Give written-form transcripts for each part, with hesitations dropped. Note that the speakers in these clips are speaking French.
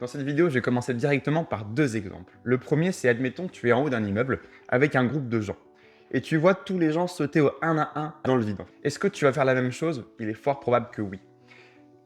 Dans cette vidéo, je vais commencer directement par deux exemples. Le premier, c'est admettons que tu es en haut d'un immeuble avec un groupe de gens et tu vois tous les gens sauter au un à un dans le vide. Est-ce que tu vas faire la même chose? Il est fort probable que oui.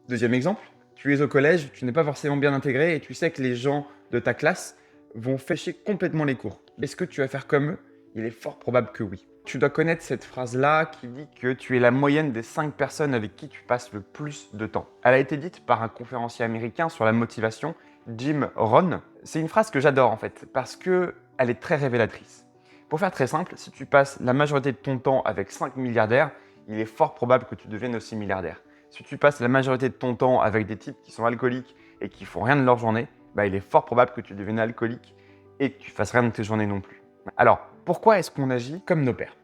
Deuxième exemple, tu es au collège, tu n'es pas forcément bien intégré et tu sais que les gens de ta classe vont fêcher complètement les cours. Est-ce que tu vas faire comme eux? Il est fort probable que oui. Tu dois connaître cette phrase-là qui dit que tu es la moyenne des 5 personnes avec qui tu passes le plus de temps. Elle a été dite par un conférencier américain sur la motivation, Jim Rohn. C'est une phrase que j'adore en fait, parce qu'elle est très révélatrice. Pour faire très simple, si tu passes la majorité de ton temps avec 5 milliardaires, il est fort probable que tu deviennes aussi milliardaire. Si tu passes la majorité de ton temps avec des types qui sont alcooliques et qui font rien de leur journée, il est fort probable que tu deviennes alcoolique et que tu fasses rien de tes journées non plus. Alors, pourquoi est-ce qu'on agit comme nos pères?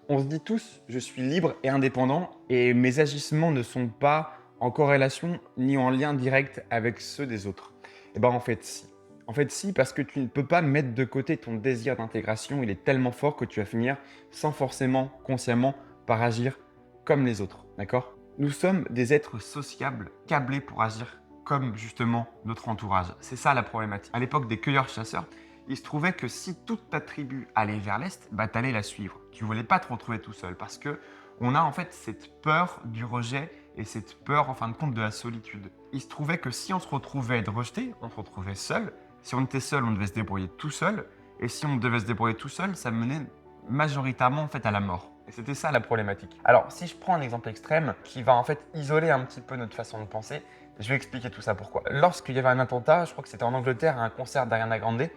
On se dit tous, je suis libre et indépendant et mes agissements ne sont pas en corrélation ni en lien direct avec ceux des autres. Eh bien en fait si. En fait si, parce que tu ne peux pas mettre de côté ton désir d'intégration, il est tellement fort que tu vas finir sans forcément, consciemment, par agir comme les autres, d'accord? Nous sommes des êtres sociables, câblés pour agir comme justement notre entourage. C'est ça la problématique. À l'époque des cueilleurs-chasseurs, il se trouvait que si toute ta tribu allait vers l'est, tu allais la suivre. Tu ne voulais pas te retrouver tout seul parce que on a en fait cette peur du rejet et cette peur en fin de compte de la solitude. Il se trouvait que si on se retrouvait être rejeté, on se retrouvait seul. Si on était seul, on devait se débrouiller tout seul. Et si on devait se débrouiller tout seul, ça menait majoritairement en fait à la mort. Et c'était ça la problématique. Alors, si je prends un exemple extrême qui va en fait isoler un petit peu notre façon de penser, je vais expliquer tout ça pourquoi. Lorsqu'il y avait un attentat, je crois que c'était en Angleterre, à un concert d'Ariana Grande,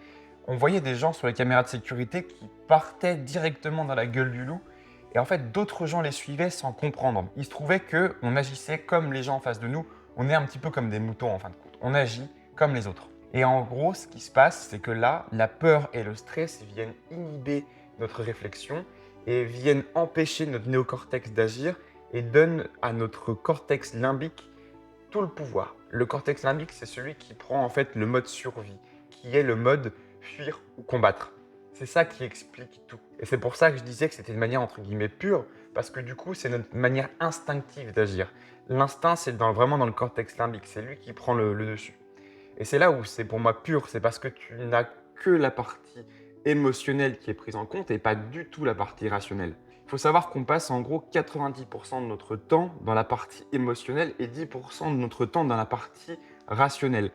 on voyait des gens sur les caméras de sécurité qui partaient directement dans la gueule du loup. Et en fait, d'autres gens les suivaient sans comprendre. Il se trouvait qu'on agissait comme les gens en face de nous. On est un petit peu comme des moutons en fin de compte. On agit comme les autres. Et en gros, ce qui se passe, c'est que là, la peur et le stress viennent inhiber notre réflexion et viennent empêcher notre néocortex d'agir et donnent à notre cortex limbique tout le pouvoir. Le cortex limbique, c'est celui qui prend en fait le mode survie, qui est le mode fuir ou combattre. C'est ça qui explique tout. Et c'est pour ça que je disais que c'était une manière entre guillemets pure, parce que du coup, c'est notre manière instinctive d'agir. L'instinct, c'est vraiment dans le cortex limbique, c'est lui qui prend le dessus. Et c'est là où c'est pour moi pur, c'est parce que tu n'as que la partie émotionnelle qui est prise en compte et pas du tout la partie rationnelle. Il faut savoir qu'on passe en gros 90% de notre temps dans la partie émotionnelle et 10% de notre temps dans la partie rationnelle.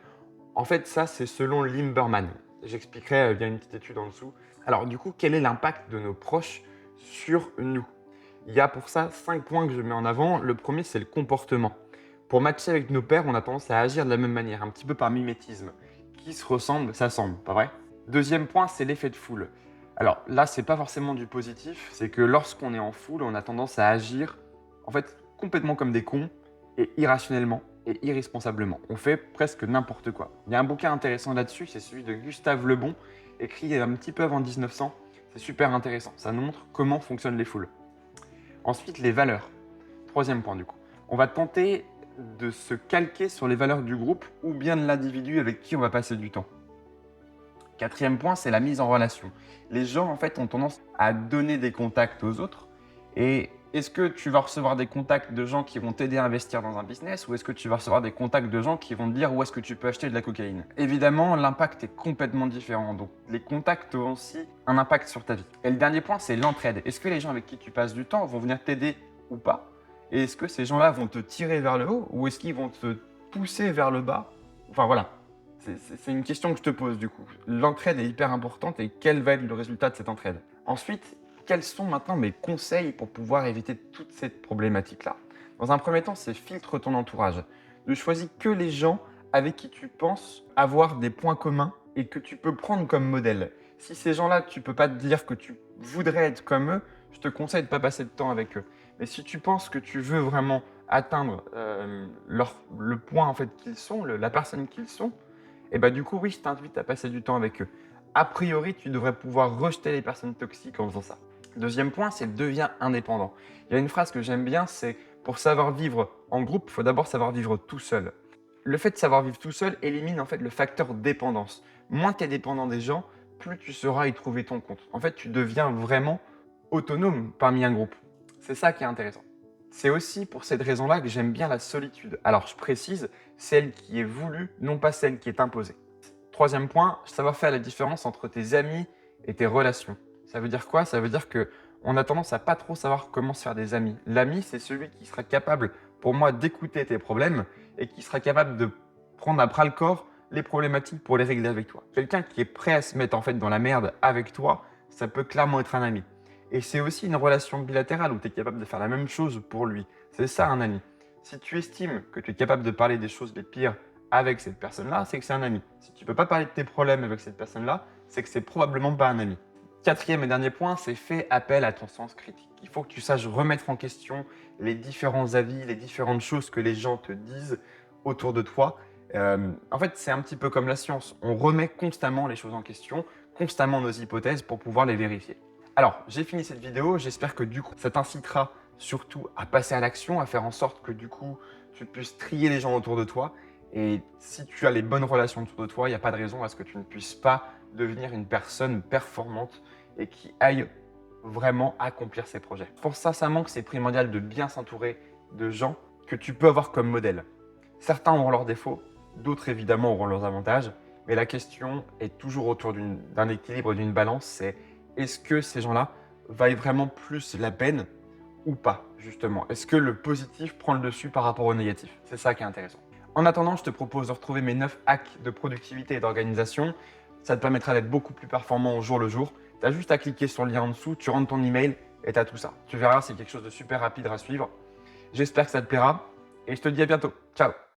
En fait, ça, c'est selon Limberman. J'expliquerai via une petite étude en dessous. Alors du coup, quel est l'impact de nos proches sur nous? Il y a pour ça 5 points que je mets en avant. Le premier, c'est le comportement. Pour matcher avec nos pères, on a tendance à agir de la même manière, un petit peu par mimétisme. Qui se ressemble, s'assemble, pas vrai? Deuxième point, c'est l'effet de foule. Alors là, c'est pas forcément du positif, c'est que lorsqu'on est en foule, on a tendance à agir en fait complètement comme des cons et irrationnellement et irresponsablement. On fait presque n'importe quoi. Il y a un bouquin intéressant là-dessus, c'est celui de Gustave Le Bon, écrit un petit peu avant 1900. C'est super intéressant, ça nous montre comment fonctionnent les foules. Ensuite, les valeurs. Troisième point du coup. On va tenter de se calquer sur les valeurs du groupe ou bien de l'individu avec qui on va passer du temps. Quatrième point, c'est la mise en relation. Les gens, en fait, ont tendance à donner des contacts aux autres. Et est-ce que tu vas recevoir des contacts de gens qui vont t'aider à investir dans un business ou est-ce que tu vas recevoir des contacts de gens qui vont te dire où est-ce que tu peux acheter de la cocaïne? Évidemment, l'impact est complètement différent. Donc, les contacts ont aussi un impact sur ta vie. Et le dernier point, c'est l'entraide. Est-ce que les gens avec qui tu passes du temps vont venir t'aider ou pas? Et est-ce que ces gens-là vont te tirer vers le haut ou est-ce qu'ils vont te pousser vers le bas? Enfin, voilà. C'est une question que je te pose du coup. L'entraide est hyper importante et quel va être le résultat de cette entraide? Ensuite, quels sont maintenant mes conseils pour pouvoir éviter toute cette problématique-là? Dans un premier temps, c'est filtre ton entourage. Ne choisis que les gens avec qui tu penses avoir des points communs et que tu peux prendre comme modèle. Si ces gens-là, tu ne peux pas te dire que tu voudrais être comme eux, je te conseille de ne pas passer de temps avec eux. Mais si tu penses que tu veux vraiment atteindre le point en fait qu'ils sont, la personne qu'ils sont, et du coup, oui, je t'invite à passer du temps avec eux. A priori, tu devrais pouvoir rejeter les personnes toxiques en faisant ça. Deuxième point, c'est deviens indépendant. Il y a une phrase que j'aime bien, c'est pour savoir vivre en groupe, il faut d'abord savoir vivre tout seul. Le fait de savoir vivre tout seul élimine en fait le facteur dépendance. Moins tu es dépendant des gens, plus tu sauras y trouver ton compte. En fait, tu deviens vraiment autonome parmi un groupe. C'est ça qui est intéressant. C'est aussi pour cette raison-là que j'aime bien la solitude. Alors, je précise, celle qui est voulue, non pas celle qui est imposée. Troisième point, savoir faire la différence entre tes amis et tes relations. Ça veut dire quoi? Ça veut dire que on a tendance à pas trop savoir comment se faire des amis. L'ami, c'est celui qui sera capable, pour moi, d'écouter tes problèmes et qui sera capable de prendre à bras le corps les problématiques pour les régler avec toi. Quelqu'un qui est prêt à se mettre en fait dans la merde avec toi, ça peut clairement être un ami. Et c'est aussi une relation bilatérale où tu es capable de faire la même chose pour lui. C'est ça un ami. Si tu estimes que tu es capable de parler des choses les pires avec cette personne-là, c'est que c'est un ami. Si tu ne peux pas parler de tes problèmes avec cette personne-là, c'est que c'est probablement pas un ami. Quatrième et dernier point, c'est fais appel à ton sens critique. Il faut que tu saches remettre en question les différents avis, les différentes choses que les gens te disent autour de toi. En fait, c'est un petit peu comme la science. On remet constamment les choses en question, constamment nos hypothèses pour pouvoir les vérifier. Alors, j'ai fini cette vidéo. J'espère que du coup, ça t'incitera surtout à passer à l'action, à faire en sorte que du coup, tu puisses trier les gens autour de toi. Et si tu as les bonnes relations autour de toi, il n'y a pas de raison à ce que tu ne puisses pas devenir une personne performante et qui aille vraiment accomplir ses projets. Pour ça, c'est primordial de bien s'entourer de gens que tu peux avoir comme modèle. Certains auront leurs défauts, d'autres évidemment auront leurs avantages, mais la question est toujours autour d'un équilibre, d'une balance, c'est est-ce que ces gens-là valent vraiment plus la peine ou pas, justement? Est-ce que le positif prend le dessus par rapport au négatif? C'est ça qui est intéressant. En attendant, je te propose de retrouver mes 9 hacks de productivité et d'organisation. Ça te permettra d'être beaucoup plus performant au jour le jour. Tu as juste à cliquer sur le lien en dessous, tu rentres ton email et tu as tout ça. Tu verras, c'est quelque chose de super rapide à suivre. J'espère que ça te plaira et je te dis à bientôt. Ciao!